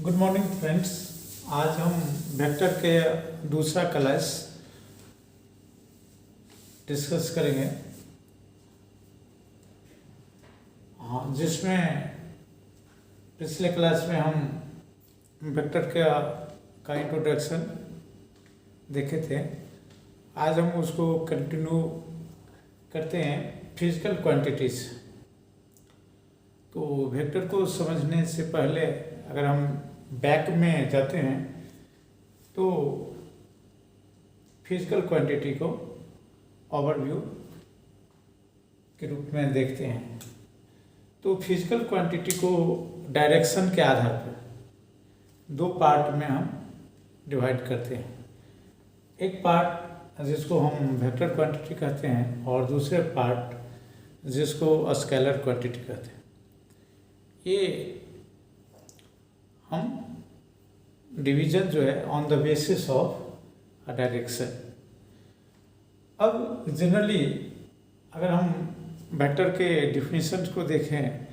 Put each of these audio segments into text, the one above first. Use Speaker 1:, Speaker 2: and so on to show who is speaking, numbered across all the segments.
Speaker 1: Good morning friends. आज हम vector के दूसरा क्लास डिस्कस करेंगे, जिसमें पिछले क्लास में हम वेक्टर का इंट्रोडक्शन देखे थे। आज हम उसको कंटिन्यू करते हैं फिजिकल क्वांटिटीज। तो वेक्टर को समझने से पहले अगर हम बैक में जाते हैं तो फिजिकल क्वांटिटी को ओवरव्यू के रूप में देखते हैं। तो फिजिकल क्वांटिटी को डायरेक्शन के आधार पर दो पार्ट में हम डिवाइड करते हैं। एक पार्ट जिसको हम वेक्टर क्वांटिटी कहते हैं और दूसरे पार्ट जिसको स्केलर क्वांटिटी कहते हैं। ये हम डिवीजन जो है on the basis of a direction. अब जनरली अगर हम वेक्टर के डिफिनीशंस को देखें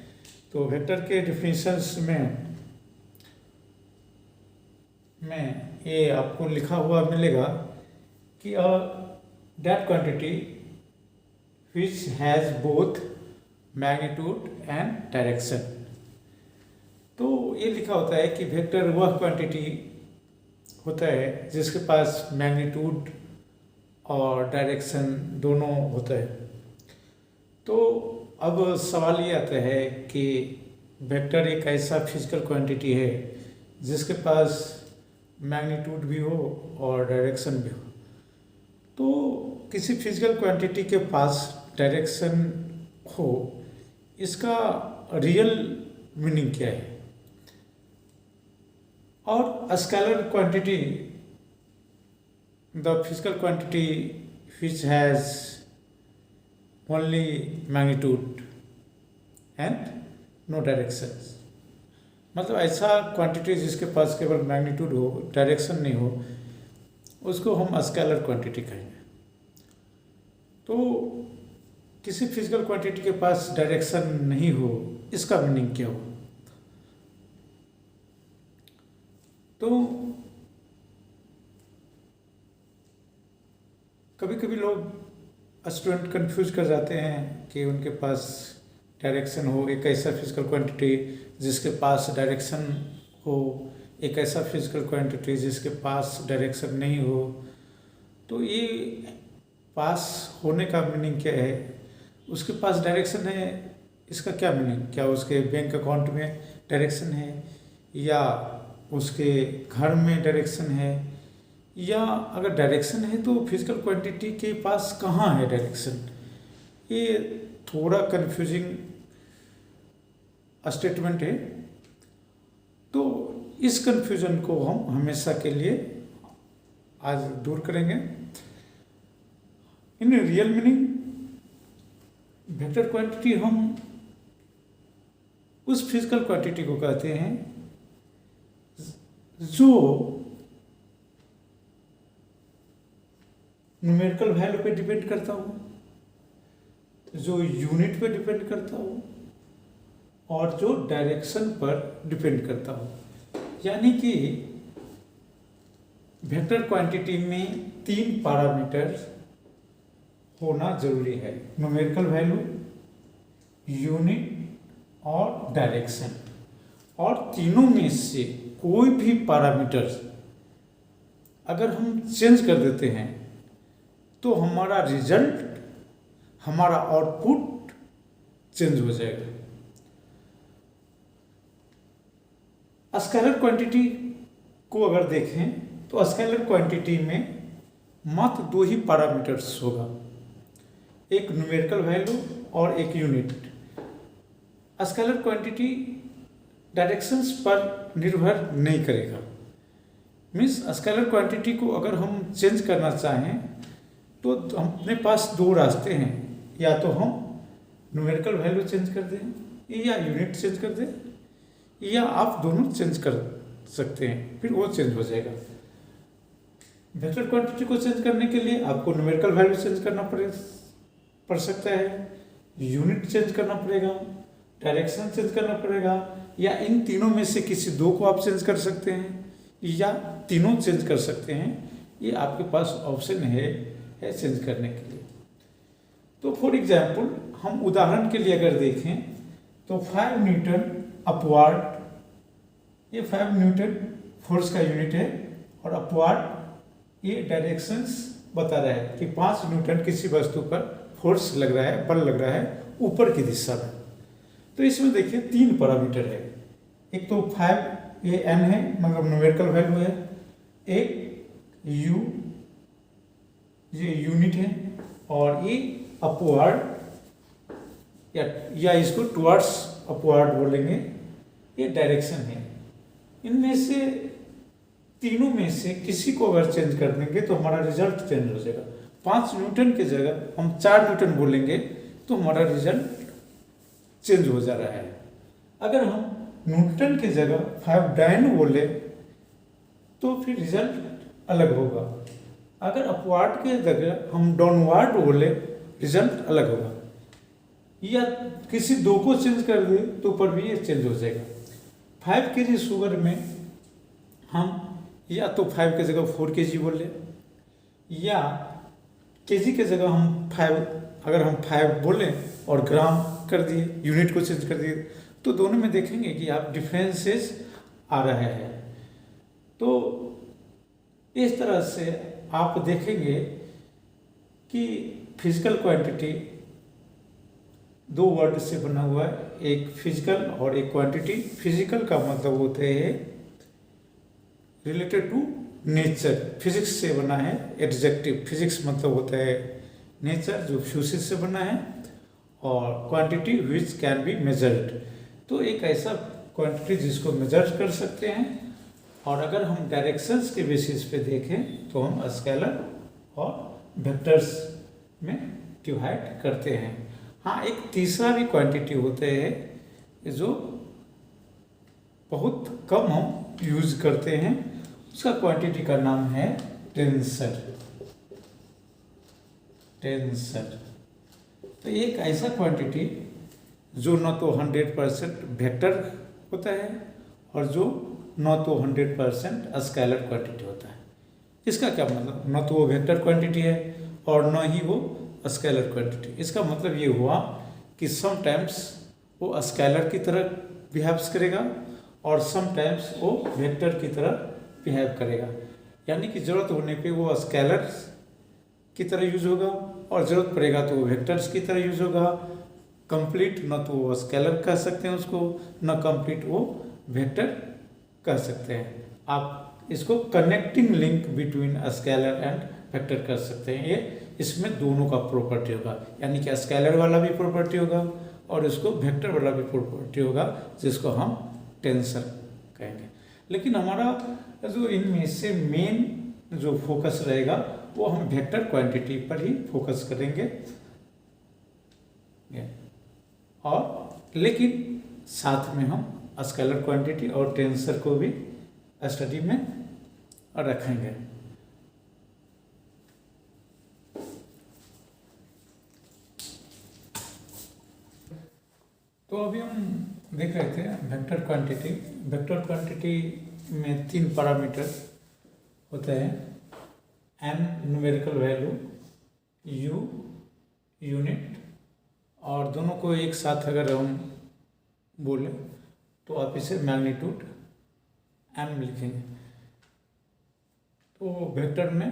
Speaker 1: तो वेक्टर के डिफिनीशंस में ये आपको लिखा हुआ मिलेगा कि that quantity which has both magnitude and direction। तो ये लिखा होता है कि वेक्टर वह क्वांटिटी होता है जिसके पास मैग्नीट्यूड और डायरेक्शन दोनों होता है। तो अब सवाल ये आता है कि वेक्टर एक ऐसा फिजिकल क्वांटिटी है जिसके पास मैग्नीट्यूड भी हो और डायरेक्शन भी हो। तो किसी फिजिकल क्वांटिटी के पास डायरेक्शन हो, इसका रियल मीनिंग क्या है? और scalar quantity the physical quantity which has only magnitude and no directions। मतलब ऐसा क्वांटिटी जिसके पास केवल मैग्नीट्यूड हो, डायरेक्शन नहीं हो, उसको हम स्केलर क्वांटिटी कहेंगे। तो किसी फिजिकल क्वांटिटी के पास डायरेक्शन नहीं हो, इसका मीनिंग क्या हो? तो कभी कभी लोग स्टूडेंट कंफ्यूज कर जाते हैं कि उनके पास डायरेक्शन हो, एक ऐसा फिजिकल क्वांटिटी जिसके पास डायरेक्शन हो, एक ऐसा फिजिकल क्वांटिटी जिसके पास डायरेक्शन नहीं हो। तो ये पास होने का मीनिंग क्या है? उसके पास डायरेक्शन है, इसका क्या मीनिंग? क्या उसके बैंक अकाउंट में डायरेक्शन है, या उसके घर में डायरेक्शन है, या अगर डायरेक्शन है तो फिजिकल क्वांटिटी के पास कहाँ है डायरेक्शन? ये थोड़ा कंफ्यूजिंग स्टेटमेंट है। तो इस कंफ्यूजन को हम हमेशा के लिए आज दूर करेंगे। In real meaning vector quantity हम उस फिजिकल क्वांटिटी को कहते हैं जो न्यूमेरिकल वैल्यू पे डिपेंड करता हो, जो यूनिट पे डिपेंड करता हो, और जो डायरेक्शन पर डिपेंड करता हो। यानी कि वेक्टर क्वांटिटी में 3 पैरामीटर होना जरूरी है: न्यूमेरिकल वैल्यू, यूनिट और डायरेक्शन। और तीनों में से कोई भी पैरामीटर अगर हम चेंज कर देते हैं तो हमारा रिजल्ट, हमारा आउटपुट चेंज हो जाएगा। स्केलर क्वांटिटी को अगर देखें तो स्केलर क्वांटिटी में मात्र 2 ही पैरामीटर्स होगा, एक न्यूमेरिकल वैल्यू और एक यूनिट। स्केलर क्वांटिटी डायरेक्शंस पर निर्भर नहीं करेगा। मीन्स स्केलर क्वांटिटी को अगर हम चेंज करना चाहें तो अपने पास 2 रास्ते हैं, या तो हम न्यूमेरिकल वैल्यू चेंज कर दें या यूनिट चेंज कर दें, या आप दोनों चेंज कर सकते हैं, फिर वो चेंज हो जाएगा। वेक्टर क्वांटिटी को चेंज करने के लिए आपको न्यूमेरिकल वैल्यू चेंज करना पड़ सकता है, यूनिट चेंज करना पड़ेगा, डायरेक्शन चेंज करना पड़ेगा, या इन तीनों में से किसी दो को आप चेंज कर सकते हैं या तीनों चेंज कर सकते हैं। ये आपके पास ऑप्शन है चेंज करने के लिए। तो फॉर एग्जाम्पल हम उदाहरण के लिए अगर देखें तो 5 न्यूटन अपवार्ड, ये 5 न्यूटन फोर्स का यूनिट है और अपवार्ड ये डायरेक्शंस बता रहा है कि 5 न्यूटन किसी वस्तु पर फोर्स लग रहा है, बल लग रहा है ऊपर की दिशा में। तो इसमें देखिए 3 पैरामीटर है। एक तो 5 ये n है, मतलब न्यूमेरिकल वैल्यू है। एक u ये यूनिट है और ये अपवार्ड या इसको टुवर्ड्स अपवार्ड बोलेंगे, ये डायरेक्शन है। इनमें से तीनों में से किसी को अगर चेंज कर देंगे तो हमारा रिजल्ट चेंज हो जाएगा। 5 न्यूटन की जगह हम 4 न्यूटन बोलेंगे तो हमारा रिजल्ट चेंज हो जा रहा है। अगर हम न्यूटन की जगह 5 डायन बोले तो फिर रिजल्ट अलग होगा। अगर अपवार्ड के जगह हम डाउनवार्ड बोले रिजल्ट अलग होगा। या किसी दो को चेंज कर दे तो पर भी ये चेंज हो जाएगा। 5 kg शुगर में हम या तो 5 की जगह 4 kg बोले या kg की जगह हम 5, अगर हम 5 बोले और ग्राम कर दिए, यूनिट को चेंज कर दिए, तो दोनों में देखेंगे कि आप डिफरेंसेस आ रहे हैं। तो इस तरह से आप देखेंगे कि फिजिकल क्वांटिटी 2 वर्ड से बना हुआ है, एक फिजिकल और एक क्वांटिटी। फिजिकल का मतलब होते हैं रिलेटेड टू नेचर, फिजिक्स से बना है। एडजेक्टिव फिजिक्स मतलब होता है नेचर, जो फ्यूसिस से बना है। और quantity which can be measured, तो एक ऐसा क्वांटिटी जिसको मेजर कर सकते हैं। और अगर हम डायरेक्शंस के बेसिस पे देखें तो हम स्केलर और वेक्टर्स में डिवाइड करते हैं। हाँ, एक तीसरा भी क्वांटिटी होते हैं जो बहुत कम हम यूज करते हैं, उसका क्वांटिटी का नाम है टेंसर। तो एक ऐसा क्वांटिटी जो न तो 100% वेक्टर होता है और जो न तो 100% स्केलर क्वांटिटी होता है। इसका क्या मतलब, न तो वो वेक्टर क्वांटिटी है और न ही वो स्केलर क्वांटिटी। इसका मतलब ये हुआ कि समटाइम्स वो स्केलर की तरह बिहेव्स करेगा और समटाइम्स वो वेक्टर की तरह बिहेव करेगा। यानी कि ज़रूरत होने पे वो स्केलर की तरह यूज होगा और ज़रूरत पड़ेगा तो वो वेक्टर्स की तरह यूज होगा। कंप्लीट न तो वो स्केलर कह सकते हैं उसको, न कंप्लीट वो वेक्टर कह सकते हैं। आप इसको connecting link between scalar and vector कर सकते हैं। ये इसमें दोनों का प्रॉपर्टी होगा, यानी कि स्केलर वाला भी प्रॉपर्टी होगा और इसको वेक्टर वाला भी प्रॉपर्टी होगा, जिसको हम टेंसर कहेंगे। लेकिन हमारा जो इनमें से मेन जो फोकस रहेगा वो हम वेक्टर क्वांटिटी पर ही फोकस करेंगे। और लेकिन साथ में हम स्केलर क्वांटिटी और टेंसर को भी स्टडी में रखेंगे। तो अभी हम देख रहे थे वेक्टर क्वांटिटी। वेक्टर क्वांटिटी में 3 पैरामीटर होते हैं, n numerical value, u unit, और दोनों को एक साथ अगर हम बोले तो आप इसे मैग्नीट्यूड m लिखेंगे। तो वेक्टर में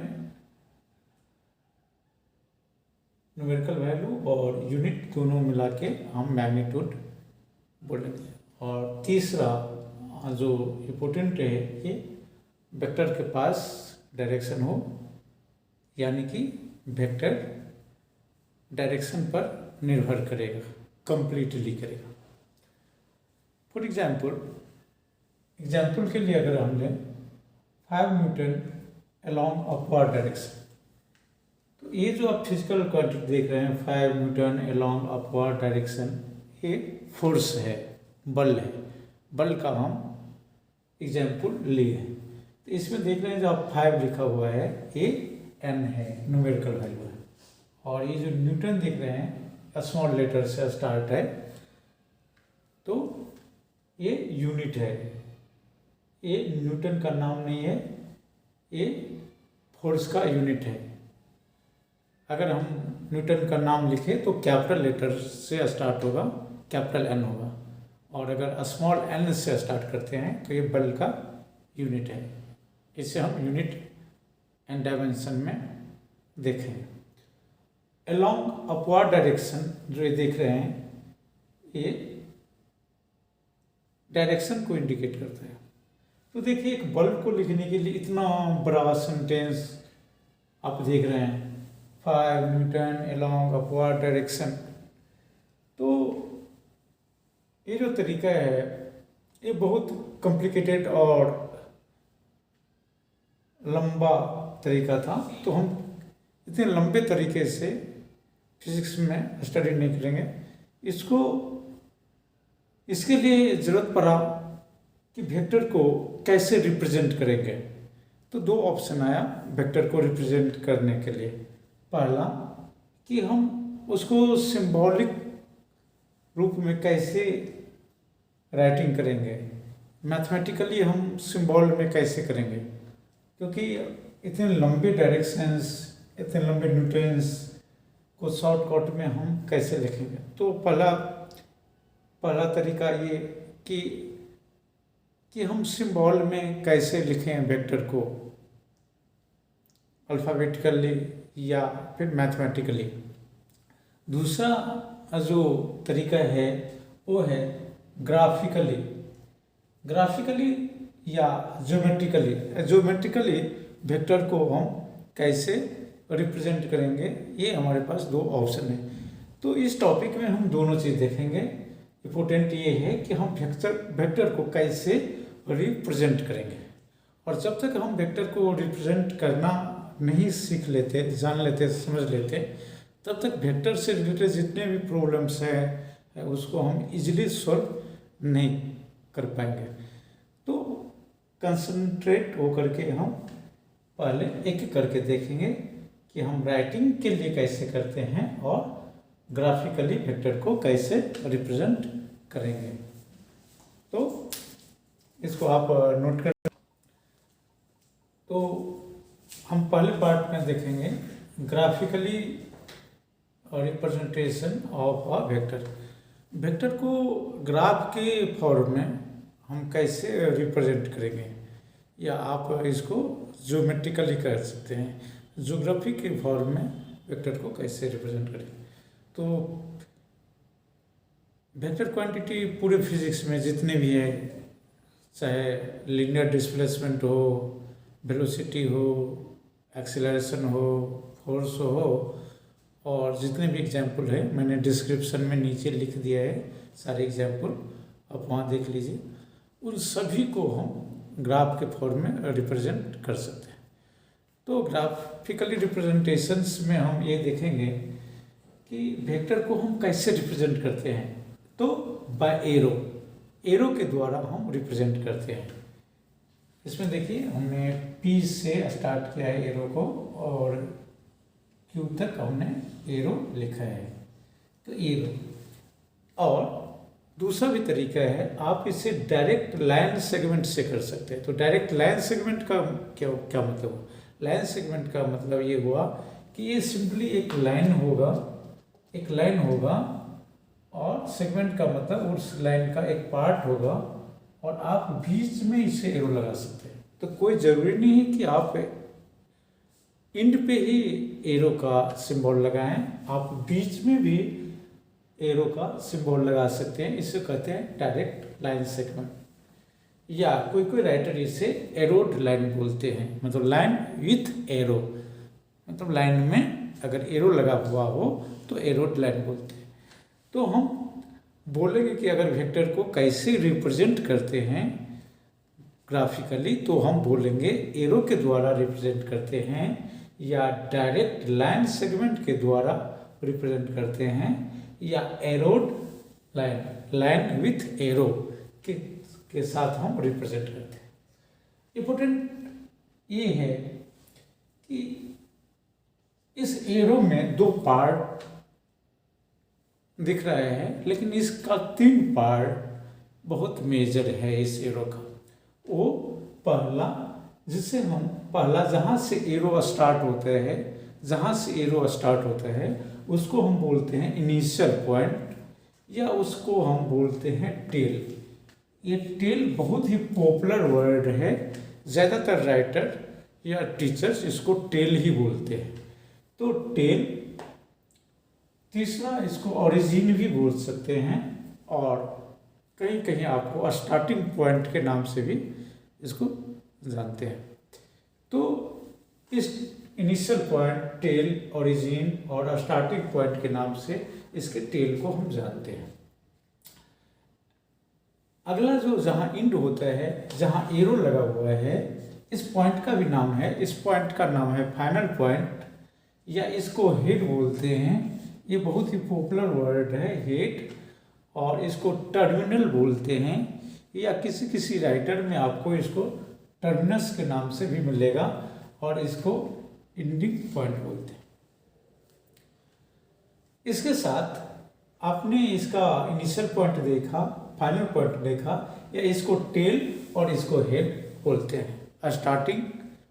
Speaker 1: न्यूमेरिकल वैल्यू और यूनिट दोनों मिला के हम मैग्नीट्यूड बोलेंगे। और तीसरा जो इम्पोर्टेंट है कि वेक्टर के पास डायरेक्शन हो, यानी कि वेक्टर डायरेक्शन पर निर्भर करेगा, कंप्लीटली करेगा। फॉर एग्जाम्पल के लिए अगर हम लें 5 न्यूटन अलॉन्ग अपवर्ड डायरेक्शन, तो ये जो आप फिजिकल क्वांटिटी देख रहे हैं 5 न्यूटन अलॉन्ग अपवर्ड डायरेक्शन, ये फोर्स है, बल है। बल का हम एग्जाम्पल लिए हैं। तो इसमें देख रहे हैं जो आप 5 लिखा हुआ है ये n है, न्यूमेरिकल वैल्यू है। और ये जो न्यूटन देख रहे हैं स्मॉल लेटर से स्टार्ट है, तो ये यूनिट है, ये न्यूटन का नाम नहीं है, ये फोर्स का यूनिट है। अगर हम न्यूटन का नाम लिखें तो कैपिटल लेटर से स्टार्ट होगा, कैपिटल एन होगा, और अगर स्मॉल एन से स्टार्ट करते हैं तो ये बल का यूनिट है। इसे हम यूनिट एंड डायमेंशन में देखें। अलोंग अपवर्ड डायरेक्शन जो ये देख रहे हैं, ये डायरेक्शन को इंडिकेट करता है। तो देखिए, एक बल्ब को लिखने के लिए इतना बड़ा सेंटेंस आप देख रहे हैं, 5 न्यूटन अलोंग अपवर्ड डायरेक्शन। तो ये जो तरीका है ये बहुत कॉम्प्लिकेटेड और लंबा तरीका था, तो हम इतने लंबे तरीके से फिजिक्स में स्टडी नहीं करेंगे इसको। इसके लिए ज़रूरत पड़ा कि वेक्टर को कैसे रिप्रेजेंट करेंगे, तो दो ऑप्शन आया वेक्टर को रिप्रेजेंट करने के लिए। पहला कि हम उसको सिंबॉलिक रूप में कैसे राइटिंग करेंगे, मैथमेटिकली हम सिंबल में कैसे करेंगे, क्योंकि इतने लंबे डायरेक्शंस, इतने लंबे न्यूटन्स को शॉर्टकट में हम कैसे लिखेंगे। तो पहला तरीका ये कि हम सिंबल में कैसे लिखें वेक्टर को, अल्फ़ाबेटिकली या फिर मैथमेटिकली। दूसरा जो तरीका है वो है ग्राफिकली या ज्योमेट्रिकली वेक्टर को हम कैसे रिप्रेजेंट करेंगे। ये हमारे पास दो ऑप्शन है। तो इस टॉपिक में हम दोनों चीज़ देखेंगे। इम्पोर्टेंट ये है कि हम वेक्टर को कैसे रिप्रेजेंट करेंगे, और जब तक हम वेक्टर को रिप्रेजेंट करना नहीं सीख लेते, जान लेते, समझ लेते, तब तक वेक्टर से रिलेटेड जितने भी प्रॉब्लम्स हैं उसको हम इजीली सॉल्व नहीं कर पाएंगे। तो कंसंट्रेट होकर के हम पहले एक एक करके देखेंगे कि हम राइटिंग के लिए कैसे करते हैं और ग्राफिकली वेक्टर को कैसे रिप्रेजेंट करेंगे। तो इसको आप नोट कर। तो हम पहले पार्ट में देखेंगे graphically representation of a vector. Vector को ग्राफ के फॉर्म में हम कैसे रिप्रेजेंट करेंगे, या आप इसको ज्योमेट्रिकली कर सकते हैं, ज्योग्राफी के फॉर्म में वेक्टर को कैसे रिप्रेजेंट करेंगे। तो वेक्टर क्वांटिटी पूरे फिजिक्स में जितने भी है, चाहे लीनियर डिस्प्लेसमेंट हो, वेलोसिटी हो, एक्सीलरेशन हो, फोर्स हो, और जितने भी एग्जाम्पल है मैंने डिस्क्रिप्शन में नीचे लिख दिया है सारे एग्जाम्पल, आप वहाँ देख लीजिए। उन सभी को हम ग्राफ के फॉर्म में रिप्रेजेंट कर सकते हैं। तो ग्राफिकली रिप्रेजेंटेशंस में हम ये देखेंगे कि वेक्टर को हम कैसे रिप्रेजेंट करते हैं। तो बाय एरो के द्वारा हम रिप्रेजेंट करते हैं। इसमें देखिए हमने P से स्टार्ट किया है एरो को, और Q तक हमने एरो लिखा है। तो एरो, और दूसरा भी तरीका है, आप इसे डायरेक्ट लाइन सेगमेंट से कर सकते हैं। तो डायरेक्ट लाइन सेगमेंट का क्या मतलब हुआ? लाइन सेगमेंट का मतलब ये हुआ कि ये सिंपली एक लाइन होगा और सेगमेंट का मतलब उस लाइन का एक पार्ट होगा, और आप बीच में इसे एरो लगा सकते हैं। तो कोई ज़रूरी नहीं है कि आप एंड पे ही एरो का सिंबल लगाएं, आप बीच में भी एरो का सिंबल लगा सकते हैं। इसे कहते हैं डायरेक्ट लाइन सेगमेंट, या कोई राइटर इसे एरोड लाइन बोलते हैं, मतलब लाइन विथ एरो, मतलब लाइन में अगर एरो लगा हुआ हो तो एरोड लाइन बोलते हैं। तो हम बोलेंगे कि अगर वेक्टर को कैसे रिप्रेजेंट करते हैं ग्राफिकली, तो हम बोलेंगे एरो के द्वारा रिप्रेजेंट करते हैं, या डायरेक्ट लाइन सेगमेंट के द्वारा रिप्रेजेंट करते हैं, या एरोड लाइन विथ एरो के साथ हम रिप्रेजेंट करते हैं। इम्पोर्टेंट ये है कि इस एरो में दो पार्ट दिख रहे हैं, लेकिन इसका 3 पार्ट बहुत मेजर है इस एरो का। वो पहला जिसे हम पहला जहाँ से एरो स्टार्ट होता है, जहाँ से एरो स्टार्ट होता है उसको हम बोलते हैं इनिशियल पॉइंट, या उसको हम बोलते हैं टेल। ये टेल बहुत ही पॉपुलर वर्ड है, ज़्यादातर राइटर या टीचर्स इसको टेल ही बोलते हैं। तो टेल। तीसरा इसको ओरिजिन भी बोल सकते हैं, और कहीं कहीं आपको स्टार्टिंग पॉइंट के नाम से भी इसको जानते हैं। तो इस इनिशियल पॉइंट, टेल, ओरिजिन और स्टार्टिंग पॉइंट के नाम से इसके टेल को हम जानते हैं। अगला जो जहाँ इंड होता है, जहाँ एरो लगा हुआ है, इस पॉइंट का भी नाम है, इस पॉइंट का नाम है फाइनल पॉइंट, या इसको हेड बोलते हैं। ये बहुत ही पॉपुलर वर्ड है हेड, और इसको टर्मिनल बोलते हैं, या किसी किसी राइटर में आपको इसको टर्मिनस के नाम से भी मिलेगा, और इसको एंडिंग पॉइंट बोलते हैं। इसके साथ आपने इसका इनिशियल पॉइंट देखा, फाइनल पॉइंट देखा, या इसको टेल और इसको हेड बोलते हैं। स्टार्टिंग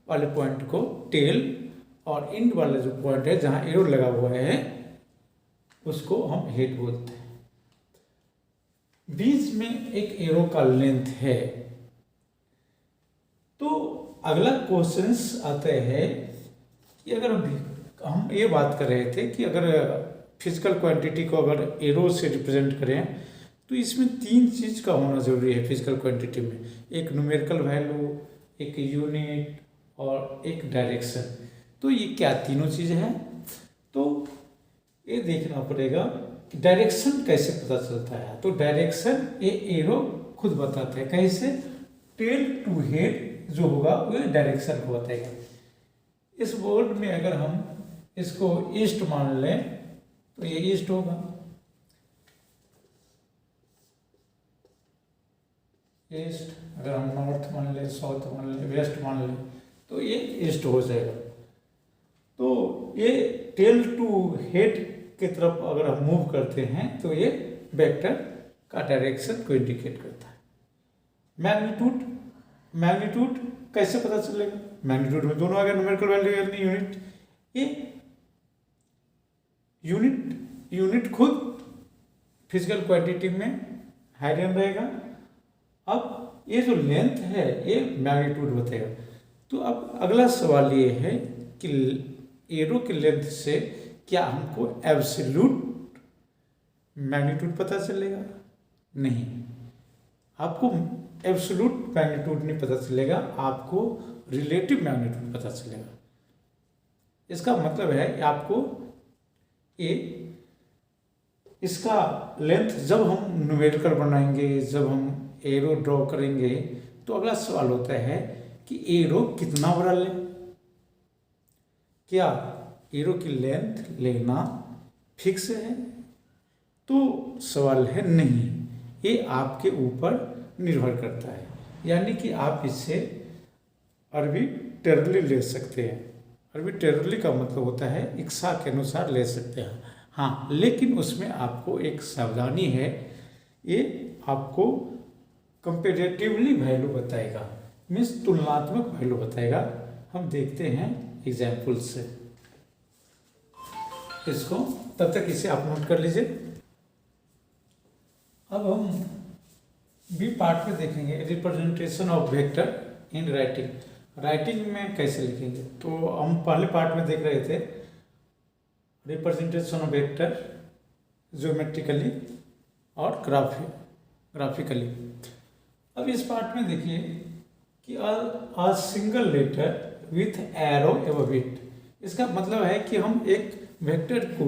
Speaker 1: वाले पॉइंट को टेल, और एंड वाला जो पॉइंट है जहाँ एरो लगा हुआ है उसको हम हेड बोलते हैं। बीच में एक एरो का लेंथ है। तो अगला क्वेश्चंस आते हैं कि अगर हम ये बात कर रहे थे कि अगर फिजिकल क्वांटिटी को अगर एरो से रिप्रेजेंट करें तो इसमें तीन चीज़ का होना जरूरी है फिजिकल क्वांटिटी में। एक न्यूमेरिकल वैल्यू, एक यूनिट और एक डायरेक्शन। तो ये क्या तीनों चीज़ है? तो ये देखना पड़ेगा कि डायरेक्शन कैसे पता चलता है। तो डायरेक्शन ये एरो खुद बताते हैं। कैसे? टेल टू हेड जो होगा वो डायरेक्शन को बताएगा। इस बोर्ड में अगर हम इसको ईस्ट मान लें तो ये ईस्ट होगा, ईस्ट। अगर हम नॉर्थ मान लें, साउथ मान लें, वेस्ट मान लें तो ये ईस्ट हो जाएगा। तो ये टेल टू हेड की तरफ अगर हम मूव करते हैं तो ये वेक्टर का डायरेक्शन को इंडिकेट करता है। मैग्नीट्यूड, मैग्नीट्यूड कैसे पता चलेगा? मैग्नीट्यूड में दोनों अगर न्यूमेरिकल वैल्यू यानी यूनिट, ये यूनिट खुद फिजिकल क्वांटिटी में हाइडन रहेगा। अब ये जो लेंथ है ये मैग्नीट्यूड बताएगा। तो अब अगला सवाल ये है कि एरो की लेंथ से क्या हमको एब्सोल्यूट मैग्नीट्यूड पता चलेगा? नहीं, आपको एब्सोल्यूट मैग्नीट्यूड नहीं पता चलेगा, आपको रिलेटिव मैग्नीट्यूड पता चलेगा। इसका मतलब है कि आपको इसका लेंथ जब हम न्यूमेरिकल बनाएंगे, जब हम एरो ड्रॉ करेंगे तो अगला सवाल होता है कि एरो कितना बड़ा लें। क्या एरो की लेंथ लेना फिक्स है? तो सवाल है नहीं, ये आपके ऊपर निर्भर करता है। यानी कि आप इससे आर्बिट्रेरली ले सकते हैं। आर्बिट्रेरली का मतलब होता है इच्छा के अनुसार ले सकते हैं। हाँ, लेकिन उसमें आपको एक सावधानी है, ये आपको कंपेरेटिवली वैल्यू बताएगा, मीन्स तुलनात्मक वैल्यू बताएगा। हम देखते हैं एग्जाम्पल से इसको, तब तक इसे आप नोट कर लीजिए। अब हम बी पार्ट में देखेंगे representation of vector in writing. Writing में कैसे लिखेंगे? तो हम पहले पार्ट में देख रहे थे रिप्रेजेंटेशन ऑफ वेक्टर ज्योमेट्रिकली और ग्राफिकली। अब इस पार्ट में देखिए कि a single letter with arrow above it. इसका मतलब है कि हम एक वेक्टर को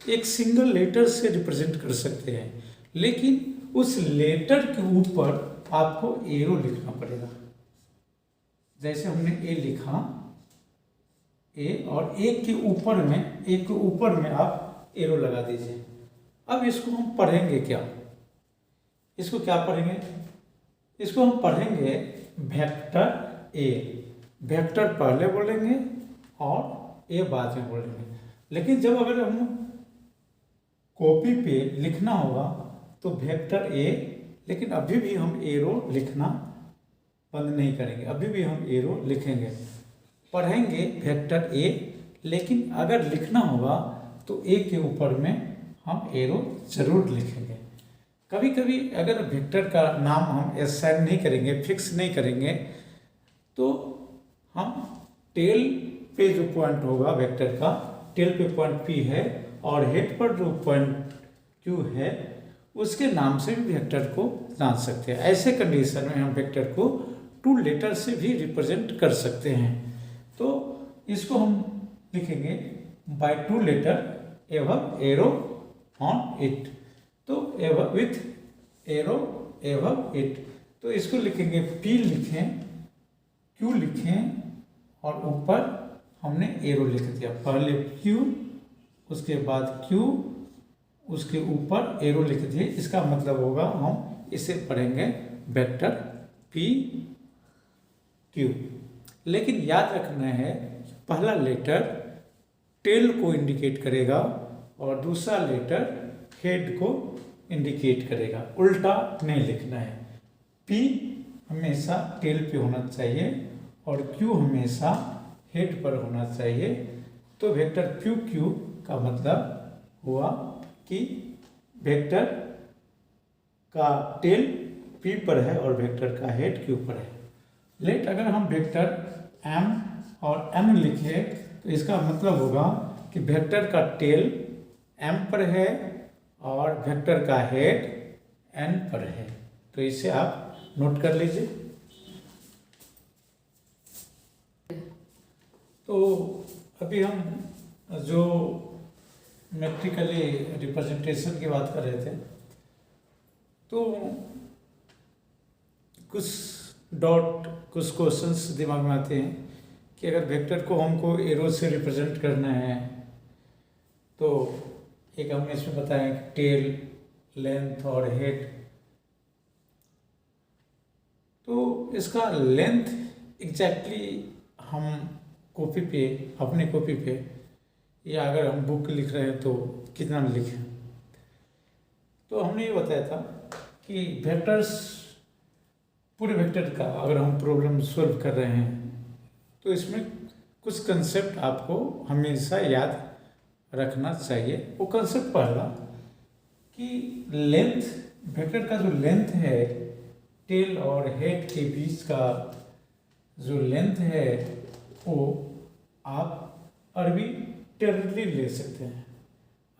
Speaker 1: एक सिंगल लेटर से रिप्रेजेंट कर सकते हैं, लेकिन उस लेटर के ऊपर आपको एरो लिखना पड़ेगा। जैसे हमने ए लिखा, ए, और एक के ऊपर में आप एरो लगा दीजिए। अब इसको हम पढ़ेंगे क्या? इसको क्या पढ़ेंगे? इसको हम पढ़ेंगे वेक्टर ए। वेक्टर पहले बोलेंगे और ए बाद में बोलेंगे। लेकिन जब अगर हम कॉपी पे लिखना होगा तो वेक्टर ए लेकिन अभी भी हम एरो लिखना बंद नहीं करेंगे, अभी भी हम एरो लिखेंगे। पढ़ेंगे वेक्टर ए, लेकिन अगर लिखना होगा तो ए के ऊपर में हम एरो जरूर लिखेंगे। कभी कभी अगर वेक्टर का नाम हम असाइन नहीं करेंगे, फिक्स नहीं करेंगे, तो हम टेल पे जो पॉइंट होगा वेक्टर का, टेल पे पॉइंट पी है और हेड पर जो पॉइंट क्यू है, उसके नाम से भी वेक्टर को जान सकते हैं। ऐसे कंडीशन में हम वेक्टर को 2 लेटर से भी रिप्रेजेंट कर सकते हैं। तो इसको हम लिखेंगे by 2 letter above arrow on it. तो above with arrow above it, तो इसको लिखेंगे पी लिखें, क्यू लिखें और ऊपर हमने एरो लिख दिया। पहले क्यू, उसके बाद क्यू, उसके ऊपर एरो लिख दिए। इसका मतलब होगा हम इसे पढ़ेंगे वेक्टर पी क्यू। लेकिन याद रखना है पहला लेटर टेल को इंडिकेट करेगा और दूसरा लेटर हेड को इंडिकेट करेगा, उल्टा नहीं लिखना है। पी हमेशा टेल पे होना चाहिए और क्यू हमेशा हेड पर होना चाहिए। तो वेक्टर क्यू क्यू का मतलब हुआ कि वेक्टर का टेल पी पर है और वेक्टर का हेड क्यू पर है। लेट अगर हम वेक्टर एम और एन लिखे तो इसका मतलब होगा कि वेक्टर का टेल एम पर है और वेक्टर का हेड एन पर है। तो इसे आप नोट कर लीजिए। तो अभी हम जो मैट्रिकली रिप्रेजेंटेशन की बात कर रहे थे, तो कुछ कुछ क्वेश्चंस दिमाग में आते हैं कि अगर वेक्टर को हमको एरो से रिप्रेजेंट करना है, तो एक हमने इसमें बताया कि टेल, लेंथ और हेड। तो इसका लेंथ एग्जैक्टली हम कॉपी पे, अपने कॉपी पे, या अगर हम बुक लिख रहे हैं तो कितना लिखें। तो हमने ये बताया था कि वेक्टर्स, पूरे वेक्टर का अगर हम प्रॉब्लम सॉल्व कर रहे हैं तो इसमें कुछ कंसेप्ट आपको हमेशा याद रखना चाहिए। वो कंसेप्ट पहला कि लेंथ, वेक्टर का जो लेंथ है टेल और हेड के बीच का जो लेंथ है वो आप आर्बिट्रेरीली ले सकते हैं।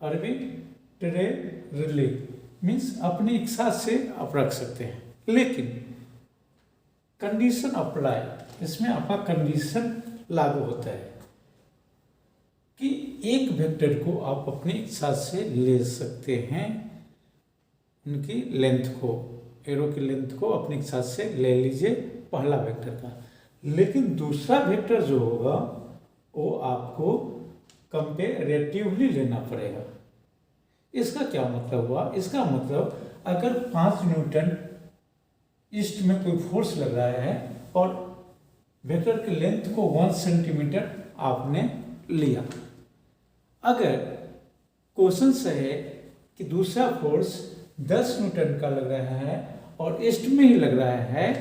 Speaker 1: आर्बिट्रेरीली मीन्स अपनी इच्छा से आप रख सकते हैं, लेकिन कंडीशन अप्लाई, इसमें आपका कंडीशन लागू होता है कि एक वेक्टर को आप अपनी इच्छा से ले सकते हैं, उनकी लेंथ को, एरो की लेंथ को अपनी इच्छा से ले लीजिए पहला वेक्टर का। लेकिन दूसरा वेक्टर जो होगा वो आपको कंपेरेटिवली लेना पड़ेगा। इसका क्या मतलब हुआ? इसका मतलब अगर 5 न्यूटन ईस्ट में कोई फोर्स लग रहा है और वेक्टर की लेंथ को 1 सेंटीमीटर आपने लिया, अगर क्वेश्चन से है कि दूसरा फोर्स 10 न्यूटन का लग रहा है और ईस्ट में ही लग रहा है,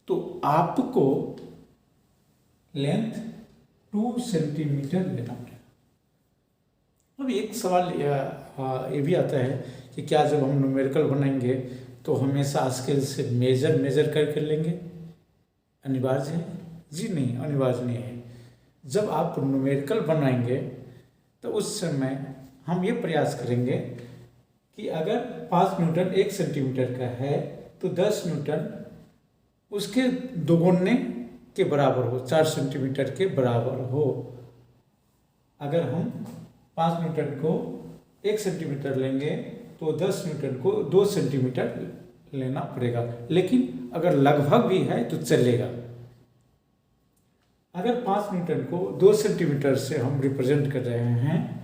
Speaker 1: तो आपको लेंथ 2 सेंटीमीटर लेना पड़ेगा। अब एक सवाल ये भी आता है कि क्या जब हम न्यूमेरिकल बनाएंगे तो हमेशा स्केल से मेजर करके लेंगे? अनिवार्य है? जी नहीं, अनिवार्य नहीं है। जब आप न्यूमेरिकल बनाएंगे तो उस समय हम ये प्रयास करेंगे कि अगर 5 न्यूटन 1 सेंटीमीटर का है तो 10 न्यूटन उसके दोगुने के बराबर हो, 4 सेंटीमीटर के बराबर हो। अगर हम 5 न्यूटन को 1 सेंटीमीटर लेंगे तो 10 न्यूटन को 2 सेंटीमीटर लेना पड़ेगा। लेकिन अगर लगभग भी है तो चलेगा। अगर 5 न्यूटन को 2 सेंटीमीटर से हम रिप्रेजेंट कर रहे हैं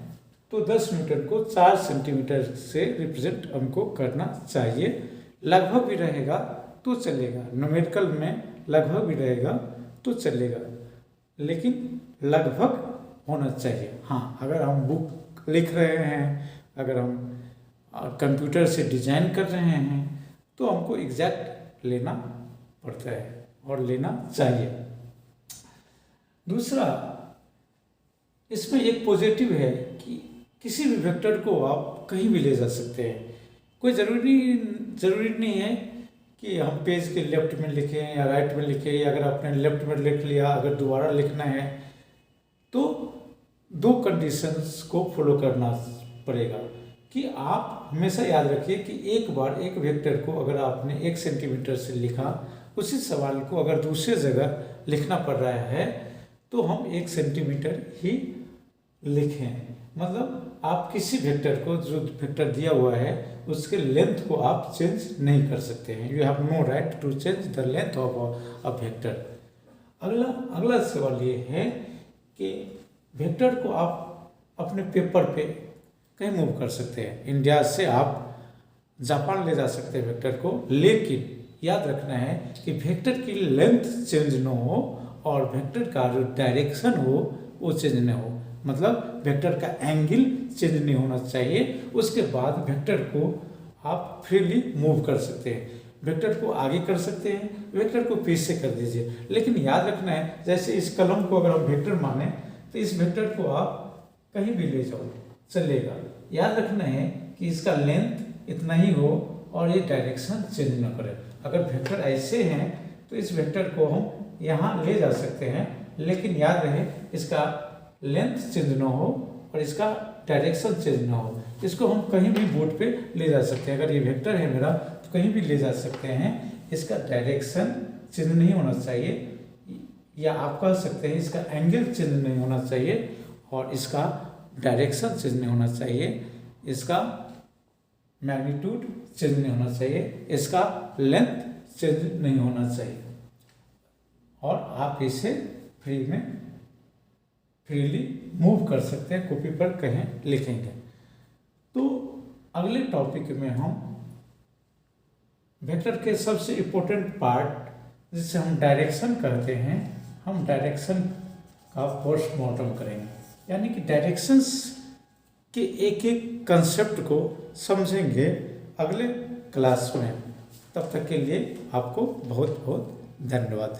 Speaker 1: तो 10 न्यूटन को 4 सेंटीमीटर से रिप्रेजेंट हमको करना चाहिए। लगभग भी रहेगा तो चलेगा, न्यूमेरिकल में लगभग भी रहेगा तो चलेगा, लेकिन लगभग होना चाहिए। हाँ, अगर हम बुक लिख रहे हैं, अगर हम कंप्यूटर से डिजाइन कर रहे हैं तो हमको एग्जैक्ट लेना पड़ता है और लेना चाहिए। दूसरा, इसमें एक पॉजिटिव है कि किसी भी वेक्टर को आप कहीं भी ले जा सकते हैं। कोई ज़रूरी नहीं है कि हम पेज के लेफ्ट में लिखें या राइट में लिखें, या अगर आपने लेफ्ट में लिख लिया, अगर दोबारा लिखना है तो 2 कंडीशंस को फॉलो करना पड़ेगा। कि आप हमेशा याद रखिए कि एक बार एक वेक्टर को अगर आपने 1 सेंटीमीटर से लिखा, उसी सवाल को अगर दूसरे जगह लिखना पड़ रहा है तो हम 1 सेंटीमीटर ही लिखें। मतलब आप किसी वेक्टर को, जो वेक्टर दिया हुआ है उसके लेंथ को आप चेंज नहीं कर सकते हैं। You have no right to change the length of a vector. अगला सवाल ये है कि वेक्टर को आप अपने पेपर पे कहीं मूव कर सकते हैं। इंडिया से आप जापान ले जा सकते हैं वेक्टर को, लेकिन याद रखना है कि वेक्टर की लेंथ चेंज न हो और वेक्टर का जो डायरेक्शन हो वो चेंज न हो। मतलब वेक्टर का एंगल चेंज नहीं होना चाहिए। उसके बाद वेक्टर को आप फ्रीली मूव कर सकते हैं। वेक्टर को आगे कर सकते हैं, वेक्टर को पीछे कर दीजिए। लेकिन याद रखना है, जैसे इस कलम को अगर हम वेक्टर माने तो इस वेक्टर को आप कहीं भी ले जाओ चलेगा। याद रखना है कि इसका लेंथ इतना ही हो और ये डायरेक्शन चेंज न करे। अगर वेक्टर ऐसे हैं तो इस वेक्टर को हम यहाँ ले जा सकते हैं, लेकिन याद रहे इसका लेंथ चेंज ना हो और इसका डायरेक्शन चेंज ना हो। इसको हम कहीं भी बोर्ड पे ले जा सकते हैं। अगर ये वेक्टर है मेरा तो कहीं भी ले जा सकते हैं। इसका डायरेक्शन चेंज नहीं होना चाहिए, या आप कह सकते हैं इसका एंगल चेंज नहीं होना चाहिए और इसका डायरेक्शन चेंज नहीं होना चाहिए, इसका मैग्नीट्यूड चेंज नहीं होना चाहिए, इसका लेंथ चेंज नहीं होना चाहिए। और आप इसे फ्रीली मूव कर सकते हैं, कॉपी पर कहीं लिखेंगे। तो अगले टॉपिक में हम वेक्टर के सबसे इम्पोर्टेंट पार्ट जिसे हम डायरेक्शन कहते हैं, हम डायरेक्शन का पोस्टमार्टम करेंगे। यानी कि डायरेक्शंस के एक एक कंसेप्ट को समझेंगे अगले क्लास में। तब तक के लिए आपको बहुत बहुत धन्यवाद।